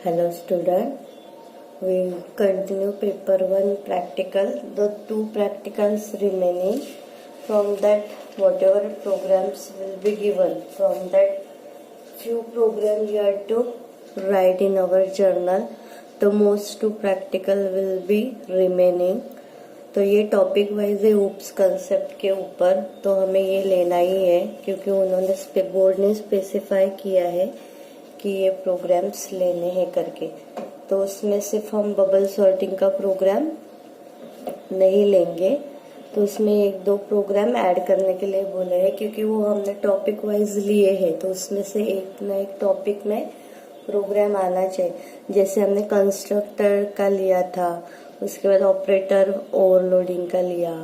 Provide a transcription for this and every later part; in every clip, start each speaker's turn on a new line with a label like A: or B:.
A: Hello student, we continue paper 1 practical, the 2 practicals remaining. From that whatever programs will be given, from that few programs you have to write in our journal. The most 2 practical will be remaining. तो ये topic wise है oops concept के ऊपर, तो हमें ये लेना ही है क्योंकि उन्होंने बोर्ड ने स्पेसिफाई किया है कि ये प्रोग्राम्स लेने हैं करके। तो उसमें सिर्फ हम बबल सॉर्टिंग का प्रोग्राम नहीं लेंगे, तो उसमें 1-2 प्रोग्राम ऐड करने के लिए बोले हैं क्योंकि वो हमने टॉपिक वाइज लिए हैं, तो उसमें से एक ना एक टॉपिक में प्रोग्राम आना चाहिए। जैसे हमने कंस्ट्रक्टर का लिया था, उसके बाद ऑपरेटर ओवरलोडिंग का लिया,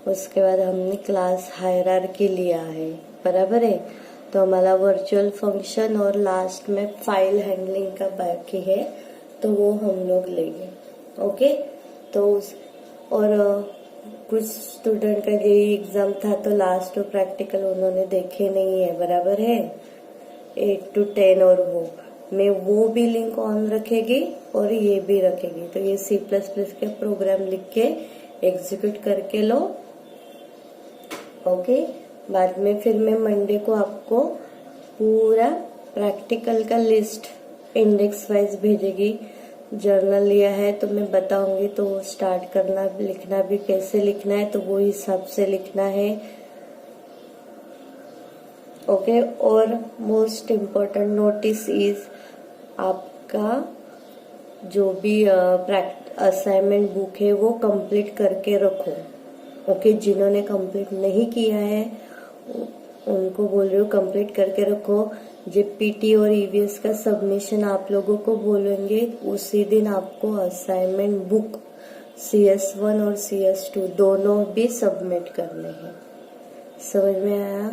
A: उसके बाद हमने क्लास हायरार्की लिया है, बराबर है। तो हमारा वर्चुअल फंक्शन और लास्ट में फाइल हैंडलिंग का बाकी है, तो वो हम लोग लेंगे। ओके, तो और कुछ स्टूडेंट का जेईई एग्जाम था तो लास्ट प्रैक्टिकल उन्होंने देखे नहीं है, बराबर है। 8 to 10 और वो भी लिंक ऑन रखेगी और ये भी रखेगी। तो ये C++ के प्रोग्राम लिख के एग्जीक्यूट करके लो। ओके, बाद में फिर मैं मंडे को आपको पूरा प्रैक्टिकल का लिस्ट इंडेक्स वाइज भेजेगी। जर्नल लिया है तो मैं बताऊंगी, तो स्टार्ट करना लिखना भी कैसे लिखना है तो वो हिसाब से लिखना है। ओके, और मोस्ट इम्पोर्टेंट नोटिस इज आपका जो भी असाइनमेंट बुक है वो कंप्लीट करके रखो। ओके, जिन्होंने कंप्लीट नहीं किया है उनको बोल रही हूँ कंप्लीट करके रखो। जब पीटी और ईवीएस का सबमिशन आप लोगों को बोलेंगे उसी दिन आपको असाइनमेंट बुक CS1 और CS2 दोनों भी सबमिट करने हैं। समझ में आया?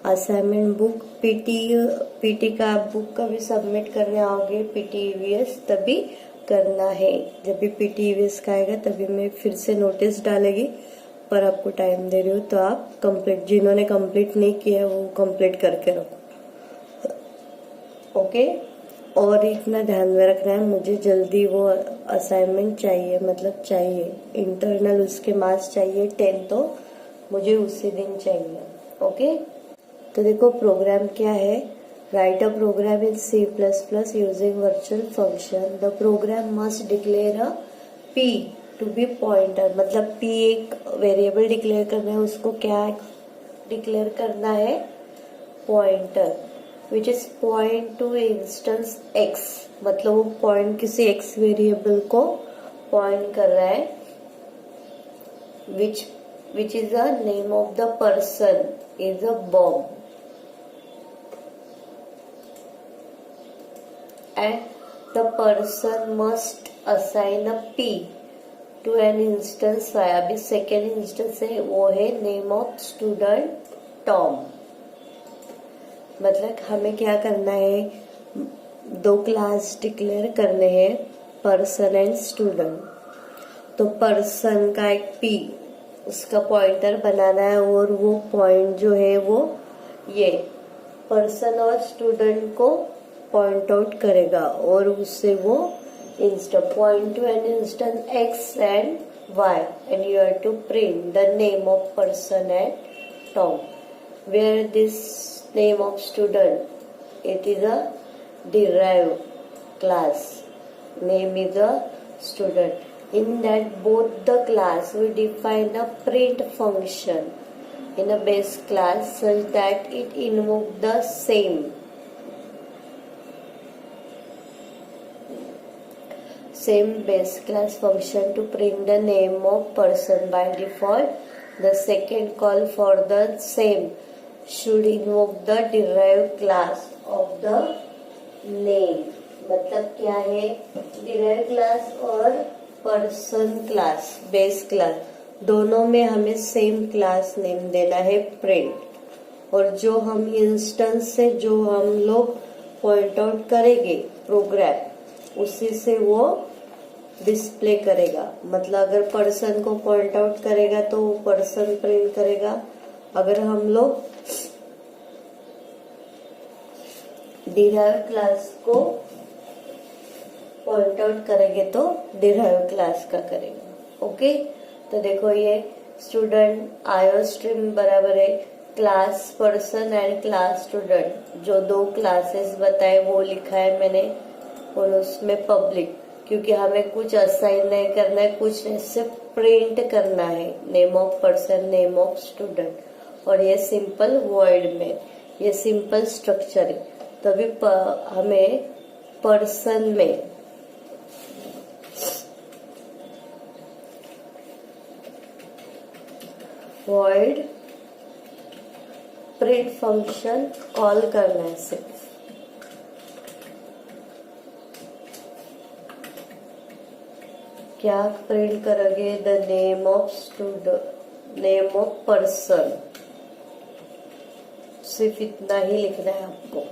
A: असाइनमेंट बुक पीटी का आप बुक का भी सबमिट करने आओगे, पीटी ईवीएस तभी करना है। जब भी पीटी ईवीएस का आएगा तभी मैं फिर से नोटिस डालेगी, पर आपको टाइम दे रही हूँ तो आप कंप्लीट, जिन्होंने कंप्लीट नहीं किया वो कंप्लीट करके रखो। ओके, और इतना ध्यान में रखना है, मुझे जल्दी वो असाइनमेंट चाहिए, मतलब चाहिए इंटरनल उसके मार्क्स चाहिए 10, तो मुझे उसी दिन चाहिए। ओके, तो देखो प्रोग्राम क्या है। Write a program in C++ using virtual function. The program must declare a p to be pointer, मतलब p एक वेरिएबल डिक्लेयर करना है, उसको क्या डिक्लेयर करना है? Pointer, which is point to instance x, मतलब वो पॉइंट किसी x वेरिएबल को पॉइंट कर रहा है। which is the name of the person is a Bob, and the person must assign a p to an instance y। अभी second instance है वो है नेम ऑफ स्टूडेंट टॉम। मतलब हमें क्या करना है, 2 क्लास डिक्लेयर करने हैं, पर्सन एंड स्टूडेंट। तो पर्सन का एक p उसका पॉइंटर बनाना है, और वो पॉइंट जो है वो ये पर्सन और स्टूडेंट को पॉइंट आउट करेगा, और उससे वो point to an instance x and y, and you have to print the name of person and Tom. Where this name of student, it is a derived class, name is a student. In that both the class we define a print function in a base class such that it invoke the same base class function to print the name of person. By default, the second call for the same should invoke the derived class of the name। मतलब क्या है, derived class और person class, base class, दोनों में हमें same class name देना है print. और जो हम इंस्टेंस से जो हम लोग पॉइंट आउट करेंगे प्रोग्राम, उसी से वो डिस्प्ले करेगा। मतलब अगर पर्सन को पॉइंट आउट करेगा तो वो पर्सन प्रिंट करेगा। अगर हम लोग डिराइव क्लास को पॉइंट आउट करेंगे तो डिराइव क्लास का करेंगे। ओके, तो देखो ये स्टूडेंट आयोस्ट्रीम बराबर है class person and class student, जो दो क्लासेस बताए वो लिखा है मैंने, और उसमें पब्लिक, क्योंकि हमें कुछ असाइन नहीं करना है, कुछ नहीं, सिर्फ प्रिंट करना है name of person name of student, और ये सिंपल वर्ड में, ये सिंपल स्ट्रक्चर है। तो अभी हमें पर्सन में void प्रिंट फंक्शन कॉल करना है सिर्फ। क्या प्रिंट करोगे? The name of student name of person, सिर्फ इतना ही लिखना है आपको।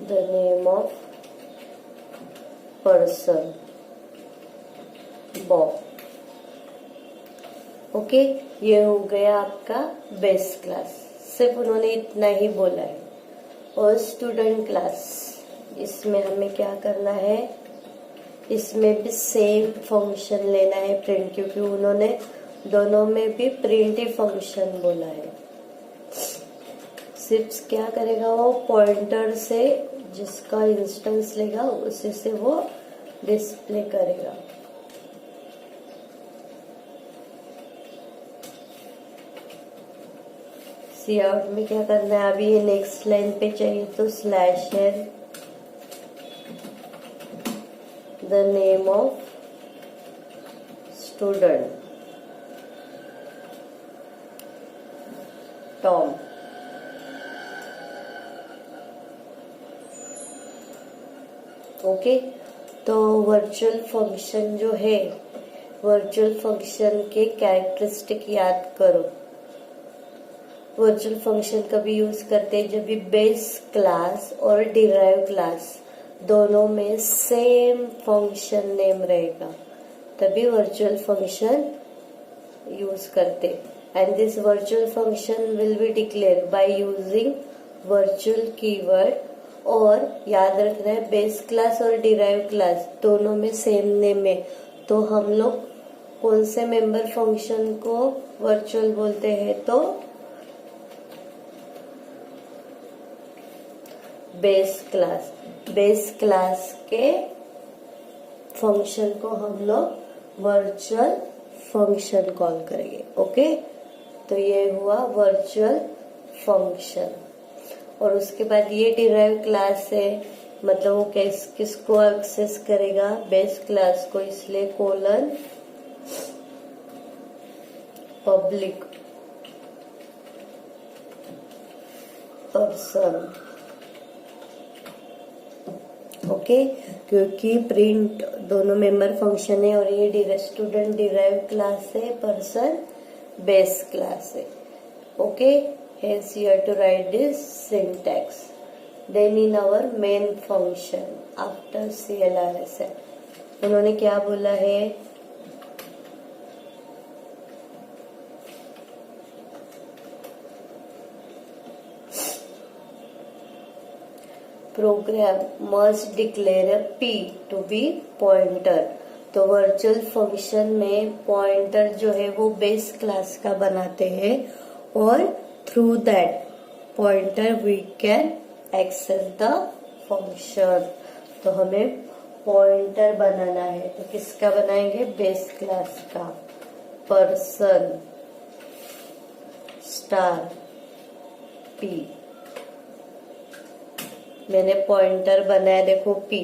A: The name of person Bob. Okay, ये हो गया आपका बेस क्लास, सिर्फ उन्होंने इतना ही बोला है। और स्टूडेंट क्लास, इसमें हमें क्या करना है, इसमें भी सेम फंक्शन लेना है प्रिंट, क्योंकि उन्होंने दोनों में भी प्रिंट ही फंक्शन बोला है। सिर्फ क्या करेगा वो, पॉइंटर से जिसका इंस्टेंस लेगा उसी से वो डिस्प्ले करेगा। सी आउट में क्या करना है, अभी ये नेक्स्ट लाइन पे चाहिए तो slash n the name of student Tom. Okay, तो वर्चुअल फंक्शन जो है, वर्चुअल फंक्शन के कैरेक्टरिस्टिक याद करो। वर्चुअल फंक्शन कभी यूज करते हैं जब भी बेस क्लास और डिराइव क्लास दोनों में सेम फंक्शन नेम रहेगा, तभी वर्चुअल फंक्शन यूज करते। And this virtual function will be declare by using virtual keyword. और याद रखना है बेस क्लास और डिराइव क्लास दोनों में सेम नेम है, तो हम लोग कौन से मेंबर फंक्शन को वर्चुअल बोलते हैं, तो बेस क्लास के फंक्शन को हम लोग वर्चुअल फंक्शन कॉल करेंगे। ओके, तो ये हुआ वर्चुअल फंक्शन। और उसके बाद ये डिराइव क्लास है, मतलब वो किसको एक्सेस करेगा, बेस क्लास को, इसलिए कोलन पब्लिक पर्सन। ओके, क्योंकि प्रिंट दोनों मेंबर फंक्शन है और ये स्टूडेंट डिराइव क्लास है, पर्सन बेस क्लास है। Okay, hence you have to write this syntax. Then in our main function after CLRSL उन्होंने क्या बोला है, program must declare a p to be pointer। तो वर्चुअल फंक्शन में pointer जो है वो बेस क्लास का बनाते हैं, और through that pointer we can access the function। तो हमें पॉइंटर बनाना है, तो किसका बनाएंगे, बेस क्लास का, पर्सन स्टार p। मैंने पॉइंटर बनाया, देखो p।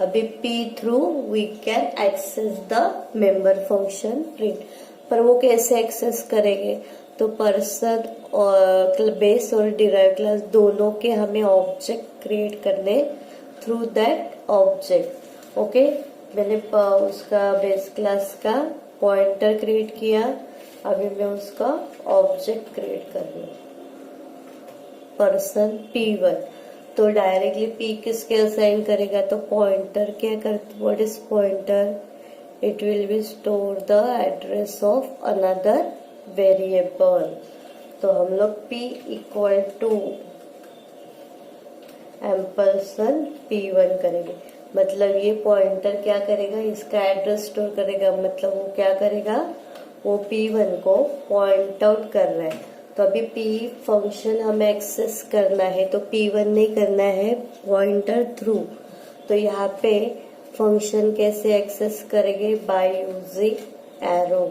A: अभी p through we can access the member function print. पर वो कैसे एक्सेस करेंगे, तो पर्सन और बेस और डिराइव क्लास दोनों के हमें ऑब्जेक्ट क्रिएट करने थ्रू दैट ऑब्जेक्ट। ओके, मैंने उसका बेस क्लास का पॉइंटर क्रिएट किया, अभी मैं उसका ऑब्जेक्ट क्रिएट कर रही हूँ। पर्सन P1, तो डायरेक्टली P किसके असाइन करेगा, तो पॉइंटर क्या करते, what is pointer, it will be store the address of another variable. तो हम लोग P इक्वल टू एम्परसन P1 करेंगे, मतलब ये पॉइंटर क्या करेगा, इसका एड्रेस स्टोर करेगा, मतलब वो क्या करेगा, वो P1 को पॉइंट आउट कर रहा है। तो अभी P फंक्शन हमें एक्सेस करना है, तो P1 नहीं करना है, पॉइंटर थ्रू। तो यहाँ पे फंक्शन कैसे एक्सेस करेंगे, by using arrow,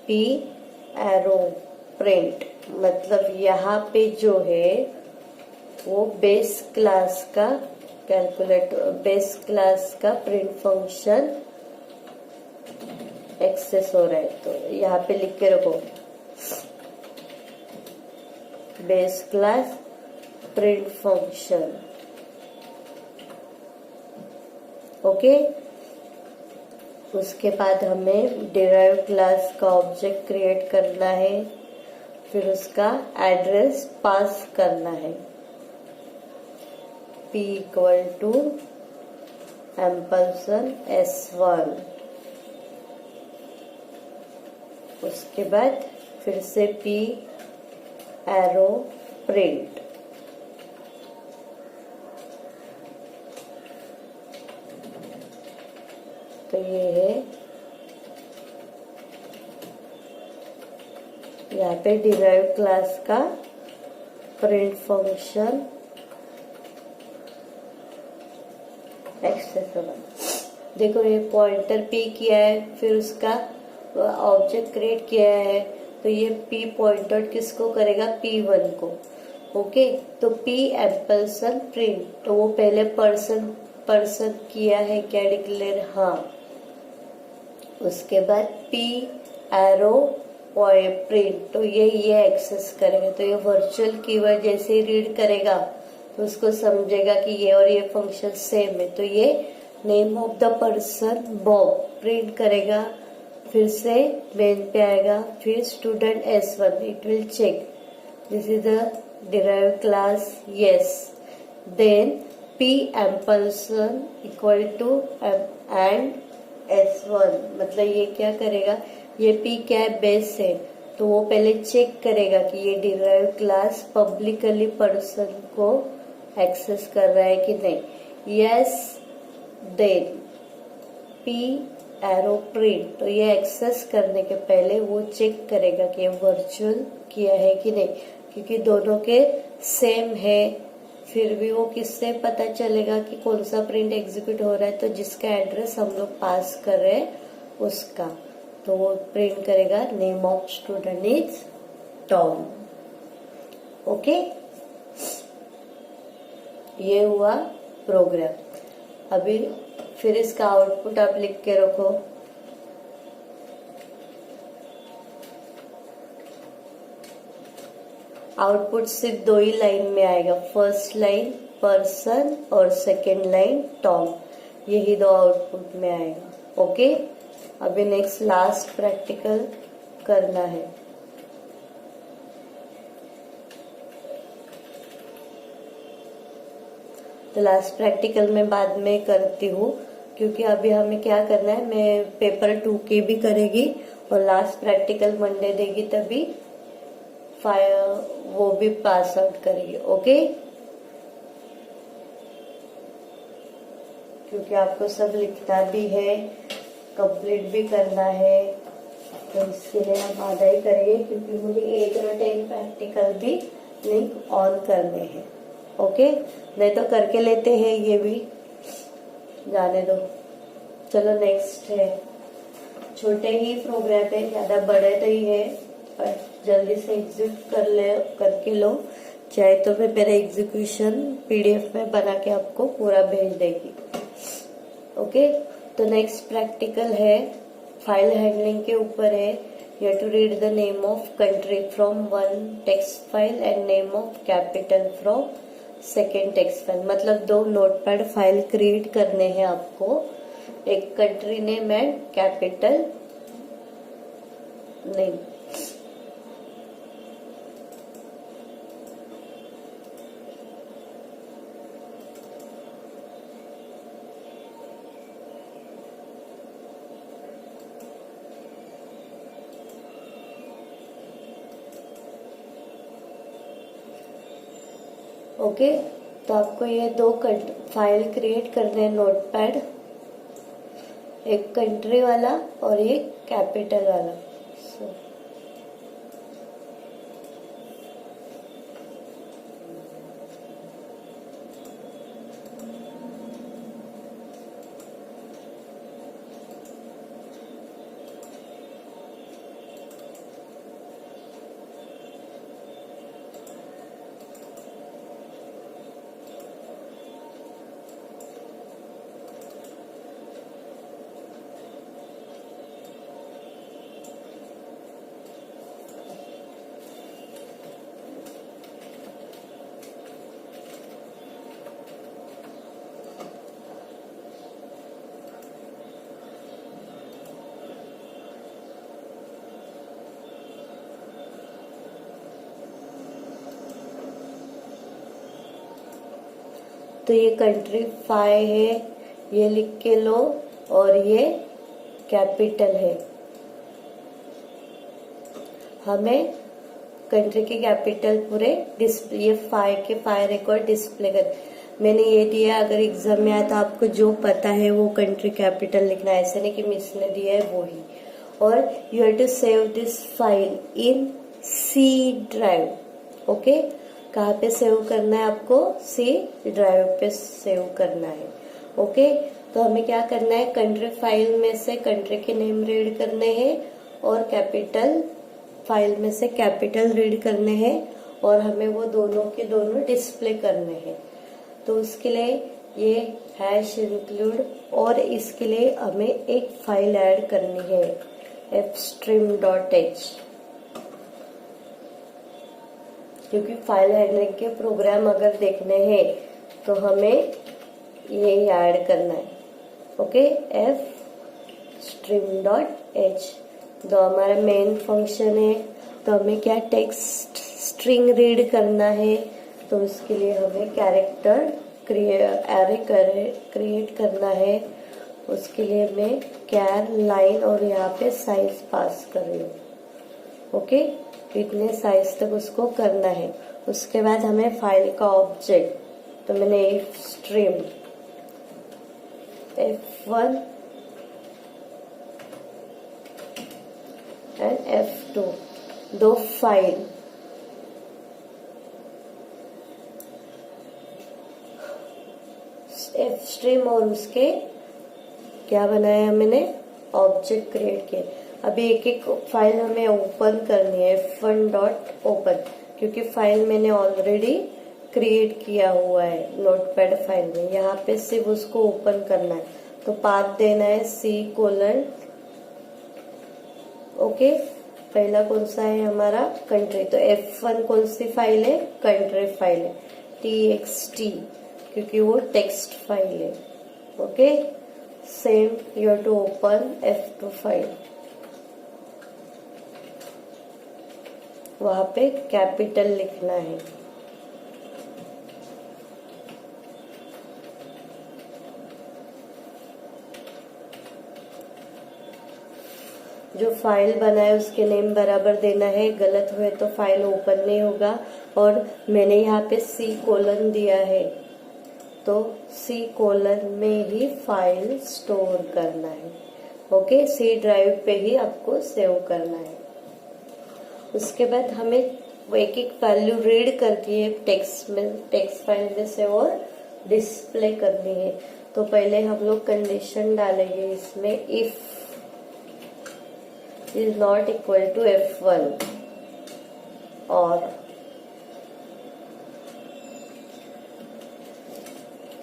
A: P arrow print, मतलब यहाँ पे जो है वो बेस क्लास का बेस क्लास का प्रिंट फंक्शन एक्सेस हो रहा है। तो यहाँ पे लिख के रखो, base class print function, okay. उसके बाद हमें डिराइव क्लास का ऑब्जेक्ट क्रिएट करना है, फिर उसका एड्रेस पास करना है, P इक्वल टू एम्परसन S1। उसके बाद फिर से P एरो प्रिंट, तो ये है यहाँ पे डिराइव क्लास का प्रिंट फंक्शन एक्सेस होगा। देखो ये पॉइंटर P किया है, फिर उसका ऑब्जेक्ट क्रिएट किया है, तो ये P पॉइंट आउट किसको करेगा, P1 को, ओके। तो P एम्परसन प्रिंट, तो वो पहले पर्सन किया है क्या डिक्लेयर, हाँ। उसके बाद P एरो प्रिंट, तो ये एक्सेस करेगा, तो ये वर्चुअल कीवर्ड जैसे ही रीड करेगा तो उसको समझेगा कि ये और ये फंक्शन सेम है। तो ये name of the person Bob print करेगा, फिर से मेन पे आएगा, फिर student S1, it will check this is the derive class, yes, then P ampersand equal to and S1, मतलब ये क्या करेगा, ये P क्या है, बेस है, तो वो पहले चेक करेगा कि ये डिराइव क्लास पब्लिकली पर्सन को एक्सेस कर रहा है कि नहीं, yes, then P arrow print, तो ये एक्सेस करने के पहले वो चेक करेगा कि ये वर्चुअल किया है कि नहीं, क्योंकि दोनों के सेम है। फिर भी वो किससे पता चलेगा कि कौन सा प्रिंट एग्जीक्यूट हो रहा है, तो जिसका एड्रेस हम लोग पास कर रहे हैं उसका, तो वो प्रिंट करेगा name of student is Tom, okay. ये हुआ प्रोग्राम। अभी फिर इसका आउटपुट आप लिख के रखो, आउटपुट सिर्फ 2 ही लाइन में आएगा, फर्स्ट लाइन पर्सन और सेकेंड लाइन टॉम, यही 2 आउटपुट में आएगा, ओके। अभी नेक्स्ट लास्ट प्रैक्टिकल करना है। तो लास्ट प्रैक्टिकल मैं बाद में करती हूँ, क्योंकि अभी हमें क्या करना है, मैं पेपर 2 की भी करेगी और लास्ट प्रैक्टिकल मंडे देगी, तभी वो भी पास आउट करेगी, ओके। क्योंकि आपको सब लिखना भी है, कंप्लीट भी करना है, तो इसके लिए हम आधा ही करेंगे, क्योंकि मुझे 8 और 10 प्रैक्टिकल भी लिंक ऑन करने हैं, ओके। नहीं तो करके लेते हैं, ये भी जाने दो। चलो नेक्स्ट है, छोटे ही प्रोग्राम है, ज्यादा बड़े नहीं है, पर जल्दी से एग्जीक्यूट करके लो, चाहे तो मैं मेरा एग्जीक्यूशन PDF में बना के आपको पूरा भेज देगी, ओके। तो नेक्स्ट प्रैक्टिकल है, फाइल हैंडलिंग के ऊपर है। You have to read the name of country from 1 text file and name of capital from second text file, मतलब 2 नोटपैड फाइल क्रिएट करने हैं आपको, एक country name and capital name. Okay, तो आपको ये दो फाइल क्रिएट करने हैं नोटपैड, एक कंट्री वाला और एक कैपिटल वाला। तो ये कंट्री 5 है, ये लिख के लो, और ये कैपिटल है। हमें कंट्री के कैपिटल पूरे डिस्प्ले, ये 5 के 5 रिकॉर्ड डिस्प्ले कर। मैंने ये दिया, अगर एग्जाम में आया तो आपको जो पता है वो कंट्री कैपिटल लिखना है, ऐसे नहीं कि मिस ने दिया है वो ही। और you have to save this file in C drive. Okay, कहाँ पे सेव करना है आपको? सी ड्राइव पे सेव करना है। ओके, तो हमें क्या करना है, कंट्री फाइल में से कंट्री के नेम रीड करने हैं और कैपिटल फाइल में से कैपिटल रीड करने हैं, और हमें वो दोनों के दोनों डिस्प्ले करने हैं। तो उसके लिए ये हैश इंक्लूड, और इसके लिए हमें एक फाइल ऐड करनी है fstream.h, क्योंकि फाइल हैंडलिंग के प्रोग्राम अगर देखने हैं तो हमें ये ऐड करना है। ओके, fstream.h तो हमारा मेन फंक्शन है। तो हमें क्या टेक्स्ट स्ट्रिंग रीड करना है, तो उसके लिए हमें कैरेक्टर एरे क्रिएट करना है। उसके लिए मैं कैर लाइन और यहाँ पे साइज पास कर रही हूँ। ओके, इतने साइज तक उसको करना है। उसके बाद हमें फाइल का ऑब्जेक्ट, तो मैंने स्ट्रीम F1 एंड F2 दो फाइल, Fstream और उसके क्या बनाया मैंने, ऑब्जेक्ट क्रिएट किए। अभी एक एक फाइल हमें ओपन करनी है, F1.open, क्योंकि फाइल मैंने ऑलरेडी क्रिएट किया हुआ है नोटपैड फाइल में। यहाँ पे सिर्फ उसको ओपन करना है, तो पाथ देना है C:। ओके, पहला कौन सा है हमारा, कंट्री। तो F1 कौन सी फाइल है, कंट्री फाइल है, txt, क्योंकि वो टेक्स्ट फाइल है। Okay, same you have to open F2 file, वहां पे कैपिटल लिखना है। जो फाइल बनाए उसके नेम बराबर देना है, गलत हुए तो फाइल ओपन नहीं होगा। और मैंने यहाँ पे C: दिया है, तो C: में ही फाइल स्टोर करना है। ओके, C ड्राइव पे ही आपको सेव करना है। उसके बाद हमें एक एक वैल्यू रीड करके टेक्स्ट फाइल में से और डिस्प्ले करनी है। तो पहले हम लोग कंडीशन डालेंगे इसमें, if is not equal to F1 और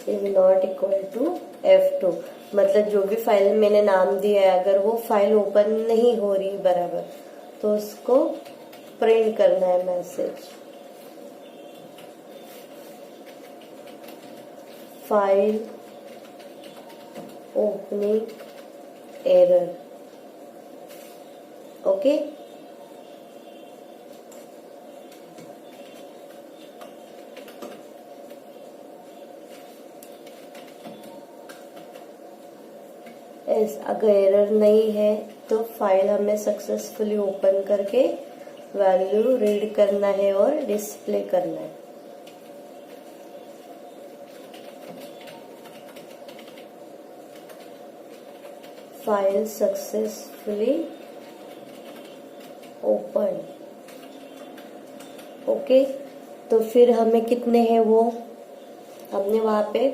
A: is not equal to F2, मतलब जो भी फाइल मैंने नाम दिया है अगर वो फाइल ओपन नहीं हो रही बराबर, तो उसको प्रिंट करना है message, file opening error. Okay, अगर एरर नहीं है तो फाइल हमें सक्सेसफुली ओपन करके वैल्यू रीड करना है और डिस्प्ले करना है। File successfully open. ओके, तो फिर हमें कितने हैं वो, हमने वहां पे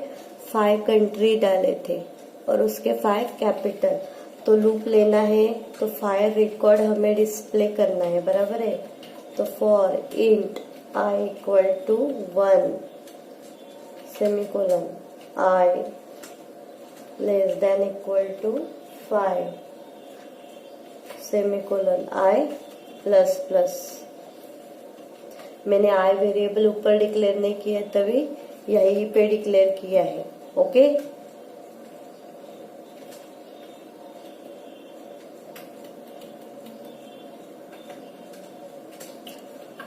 A: 5 कंट्री डाले थे और उसके 5 कैपिटल। तो लूप लेना है तो 5 रिकॉर्ड हमें डिस्प्ले करना है, बराबर है। तो for int i equal to 1 semicolon i less than equal to 5 semicolon i plus plus. मैंने आई वेरिएबल ऊपर डिक्लेयर नहीं किया, तभी यहीं पे डिक्लेयर किया है। ओके,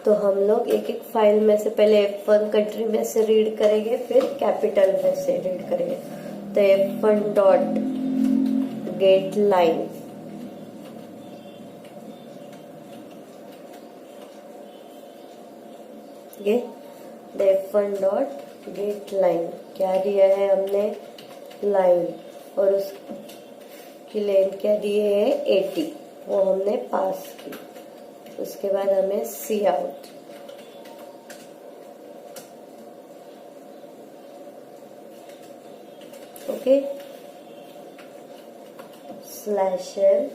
A: तो हम लोग एक एक फाइल में से पहले F1 कंट्री में से रीड करेंगे, फिर कैपिटल में से रीड करेंगे। तो F1 डॉट गेट लाइन, ये F1 डॉट गेट लाइन क्या दिया है हमने, लाइन, और उसकी लेंथ क्या दी है 80, वो हमने पास की। उसके बाद हमें cout, okay, slash L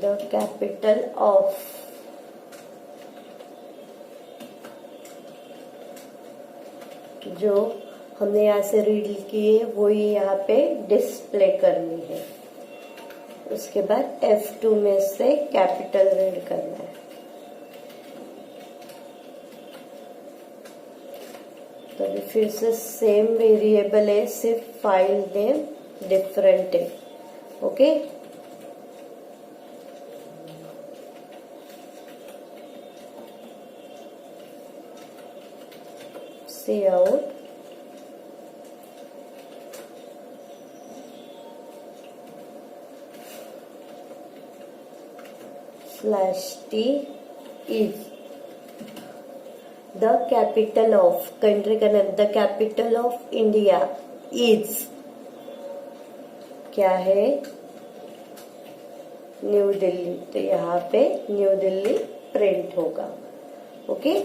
A: the capital of जो हमने यहाँ से रीड की है वो ही यहाँ पे डिस्प्ले करनी है। उसके बाद F2 में से कैपिटल रीड करना है। तो अभी फिर से सेम वेरिएबल है, सिर्फ फाइल नेम डिफरेंट है। Okay, c out slash t is the capital of country का नाम, the capital of India is क्या है, न्यू दिल्ली। तो यहाँ पे न्यू दिल्ली प्रिंट होगा। ओके,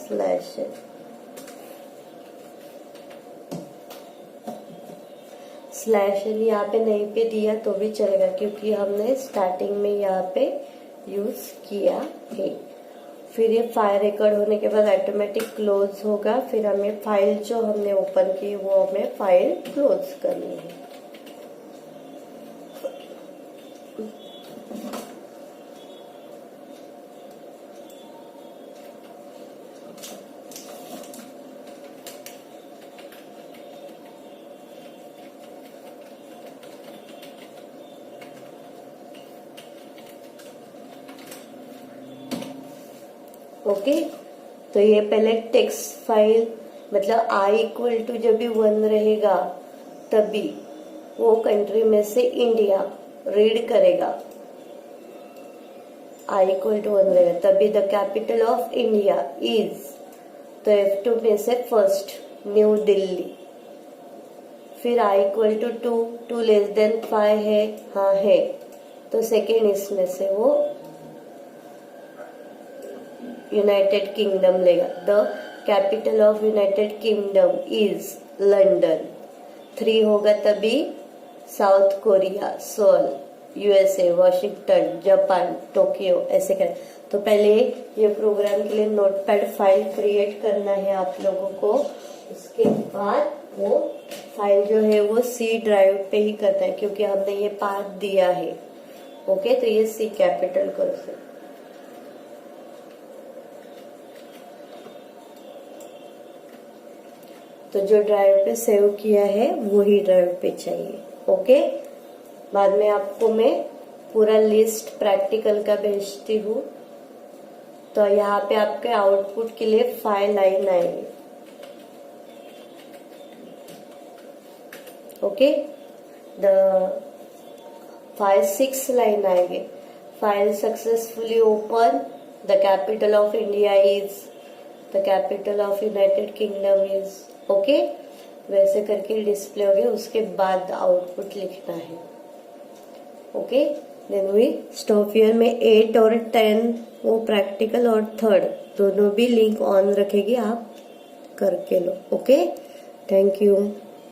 A: स्लैश स्लैश यहाँ पे नहीं पे दिया तो भी चलेगा, क्योंकि हमने स्टार्टिंग में यहाँ पे यूज किया है। फिर ये फाइल रिकॉर्ड होने के बाद ऑटोमेटिक क्लोज होगा। फिर हमें फाइल जो हमने ओपन की वो हमें फाइल क्लोज करनी है। ओके, तो ये पहले टेक्स्ट फाइल, मतलब आई इक्वल टू जब भी 1 रहेगा तभी वो कंट्री में से इंडिया रीड करेगा। आई इक्वल टू 1 रहेगा तभी the capital of India is, तो F2 में से फर्स्ट न्यू दिल्ली। फिर i equal to 2, 2 less than 5 है, हाँ है, तो सेकेंड इसमें से वो यूनाइटेड किंगडम लेगा। The capital of United Kingdom is London. 3 होगा तभी South Korea, Seoul, USA, Washington, Japan, Tokyo, ऐसे करें। तो पहले ये प्रोग्राम के लिए नोटपैड फाइल क्रिएट करना है आप लोगों को। उसके बाद वो फाइल जो है वो C ड्राइव पे ही करना है, क्योंकि हमने ये पाथ दिया है। ओके, तो ये C कैपिटल कर सकते। तो जो ड्राइव पे सेव किया है वही ड्राइव पे चाहिए। ओके, बाद में आपको मैं पूरा लिस्ट प्रैक्टिकल का भेजती हूँ। तो यहाँ पे आपके आउटपुट के लिए 5 लाइन आएगी। ओके, द 6 लाइन आएंगे। File successfully open, the capital of India is, the capital of United Kingdom is, okay. वैसे करके डिस्प्ले हो गया, उसके बाद आउटपुट लिखना है, okay. Then we stop here में 8 और 10 वो प्रैक्टिकल और थर्ड दोनों भी लिंक ऑन रखेगी, आप करके लो, ओके। Thank you.